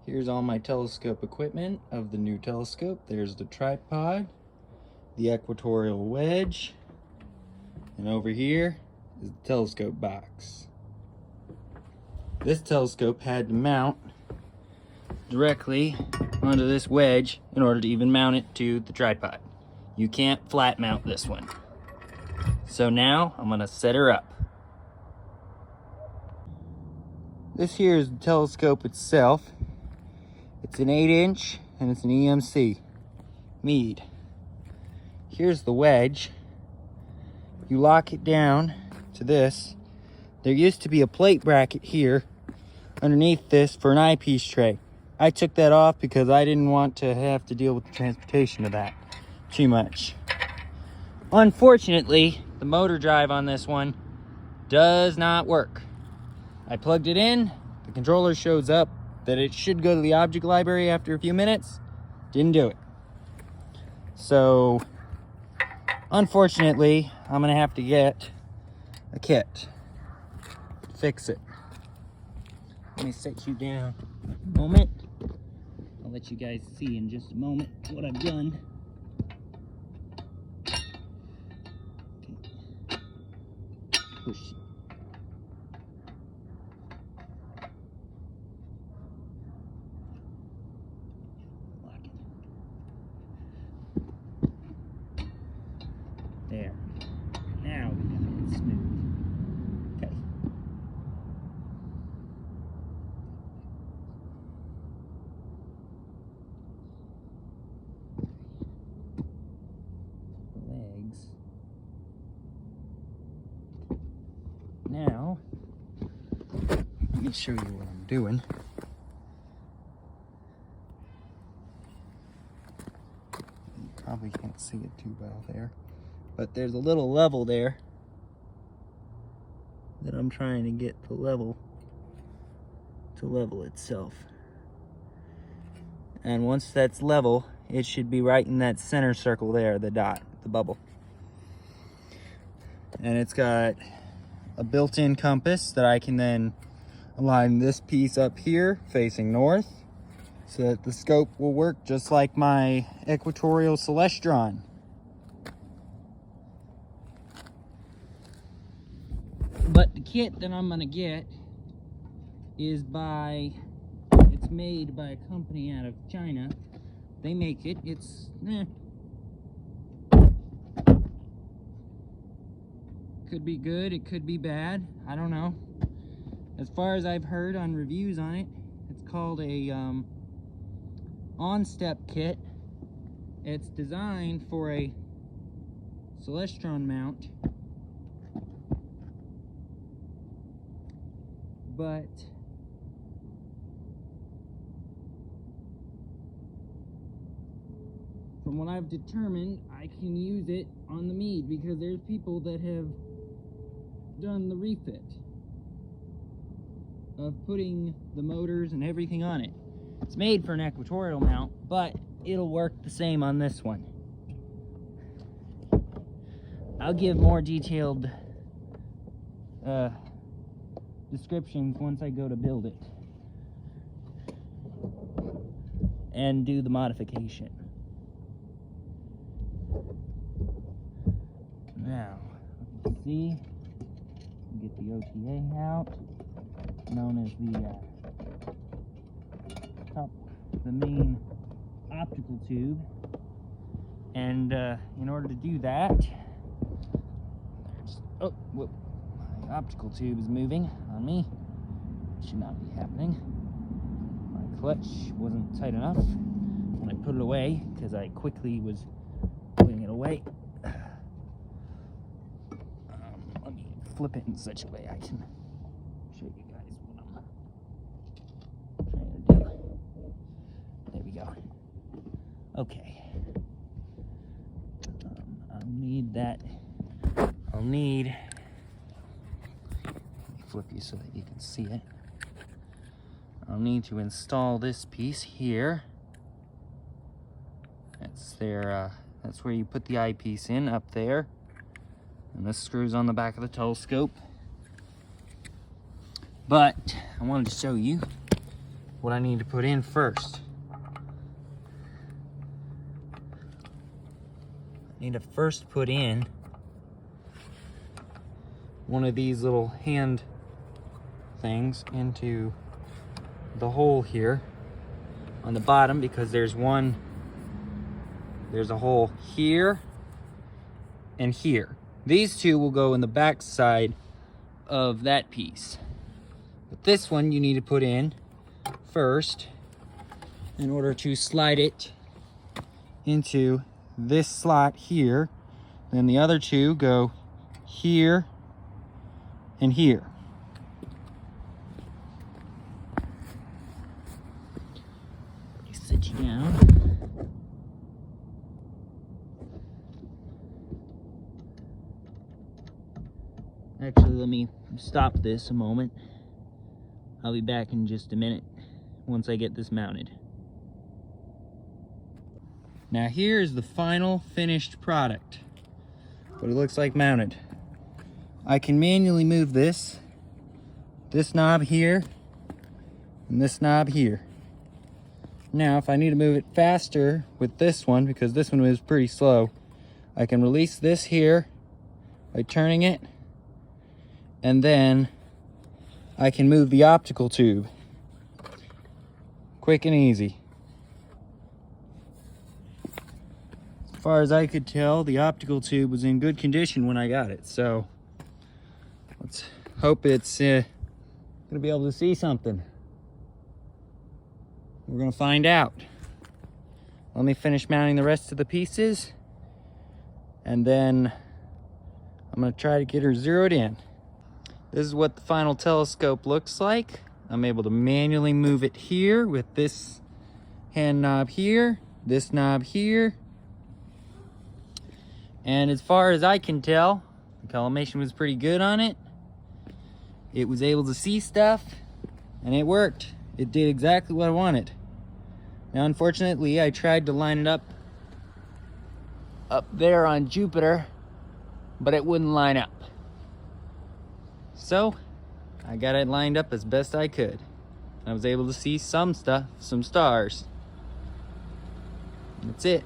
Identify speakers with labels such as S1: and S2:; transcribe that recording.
S1: Here's all my telescope equipment of the new telescope. There's the tripod, the equatorial wedge, and over here is the telescope box. This telescope had to mount directly onto this wedge in order to even mount it to the tripod. You can't flat mount this one. So now I'm gonna set her up. This here is the telescope itself. It's an 8-inch and it's an EMC Meade. Here's the wedge. You lock it down to this. There used to be a plate bracket here underneath this for an eyepiece tray. I took that off because I didn't want to have to deal with the transportation of that too much. Unfortunately, the motor drive on this one does not work. I plugged it in, the controller shows up that it should go to the object library after a few minutes. Didn't do it. So, unfortunately, I'm gonna have to get a kit to fix it. Let me set you down a moment. I'll let you guys see in just a moment what I've done. Okay. Push. Lock it. There. Now we got it smooth. Okay. Legs. Now, let me show you what I'm doing. You probably can't see it too well there, but there's a little level there that I'm trying to get to level itself. And once that's level, it should be right in that center circle there, the dot, the bubble. And it's got a built-in compass that I can then align this piece up here facing north so that the scope will work just like my equatorial Celestron. But the kit that I'm gonna get is it's made by a company out of China. They make it, it's could be good, it could be bad, I don't know. As far as I've heard on reviews on it, it's called a on-step kit. It's designed for a Celestron mount, but from what I've determined, I can use it on the Meade because there's people that have done the refit of putting the motors and everything on it. It's made for an equatorial mount, but it'll work the same on this one. I'll give more detailed descriptions once I go to build it and do the modification. Now, you can see, get the OTA out, known as the main optical tube. And in order to do that, my optical tube is moving on me. It should not be happening. My clutch wasn't tight enough when I put it away because I quickly was putting it away. Let me flip it in such a way I can show you guys what I'm trying to do. There we go. Okay. I'll need, let me flip you so that you can see it. I'll need to install this piece here. That's where you put the eyepiece in, up there. And this screws on the back of the telescope. But I wanted to show you what I need to put in first. I need to first put in one of these little hand things into the hole here on the bottom, because there's a hole here and here. These two will go in the back side of that piece. But this one you need to put in first in order to slide it into this slot here. Then the other two go here and here. Let me sit you down. Actually, let me stop this a moment. I'll be back in just a minute once I get this mounted. Now here's the final finished product, what it looks like mounted. I can manually move this knob here, and this knob here. Now if I need to move it faster with this one, because this one was pretty slow, I can release this here by turning it, and then I can move the optical tube. Quick and easy. As far as I could tell, the optical tube was in good condition when I got it, so let's hope it's gonna be able to see something. We're gonna find out. Let me finish mounting the rest of the pieces, and then I'm gonna try to get her zeroed in. This is what the final telescope looks like. I'm able to manually move it here with this hand knob here, this knob here. And as far as I can tell, the collimation was pretty good on it. It was able to see stuff, and it worked. It did exactly what I wanted. Now, unfortunately, I tried to line it up there on Jupiter, but it wouldn't line up. So, I got it lined up as best I could. I was able to see some stuff, some stars. That's it.